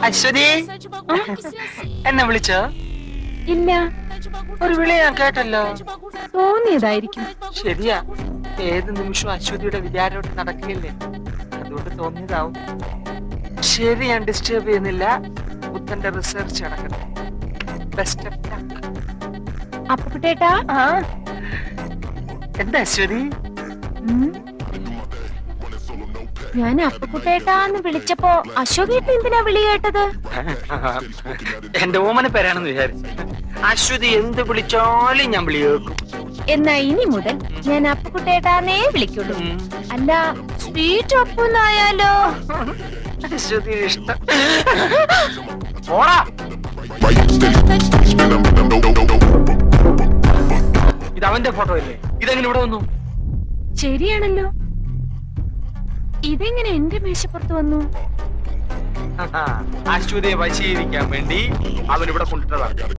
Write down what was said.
അശ്വതി എന്നെ വിളിച്ചോ? ഇല്ല, ഒരു വിളി ഞാൻ കേട്ടല്ലോ. തോന്നിയതായിരിക്കും. ശരിയാ, ഏത് നിമിഷവും അശ്വതിയുടെ വിചാരോട്ട് നടക്കില്ലേ, അതുകൊണ്ട് തോന്നിയതാവും. ശരി, ഞാൻ ഡിസ്റ്റർബ് ചെയ്യുന്നില്ല. ബുദ്ധന്റെ റിസർച്ച് നടക്കട്ടെ. Best of luck. അപ്പുട്ടേട്ടാ, എന്താ അശ്വതി? ഞാൻ അപ്പുട്ടേട്ടാന്ന് വിളിച്ചപ്പോ അശോകേട്ടൻ എന്തിനാ വിളി കേട്ടത്? എന്റെ ഓമന പേരാണെന്ന് വിചാരിച്ചു. അശ്വതി എന്ത് വിളിച്ചാലും ഞാൻ വിളി കേൾക്കും. എന്നാ ഇനി മുതൽ ഞാൻ അപ്പുട്ടേട്ടാന്നേ വിളിക്കുള്ളൂ. അല്ല, സ്വീറ്റ് ഒപ്പുന്നായാലോ? അശ്വതി ഇഷ്ടം. ഓടാ, ഇത് അവന്റെ ഫോട്ടോ അല്ലേ? ഇതെങ്ങനെ ഇവിടെ വന്നു? ശരിയാണല്ലോ, ഇതെങ്ങനെ എന്റെ മേശപ്പുറത്ത് വന്നു? അശ്വതിയെ വശീകരിക്കാൻ വേണ്ടി അവൻ ഇവിടെ കൊണ്ടിട്ടതാണ്.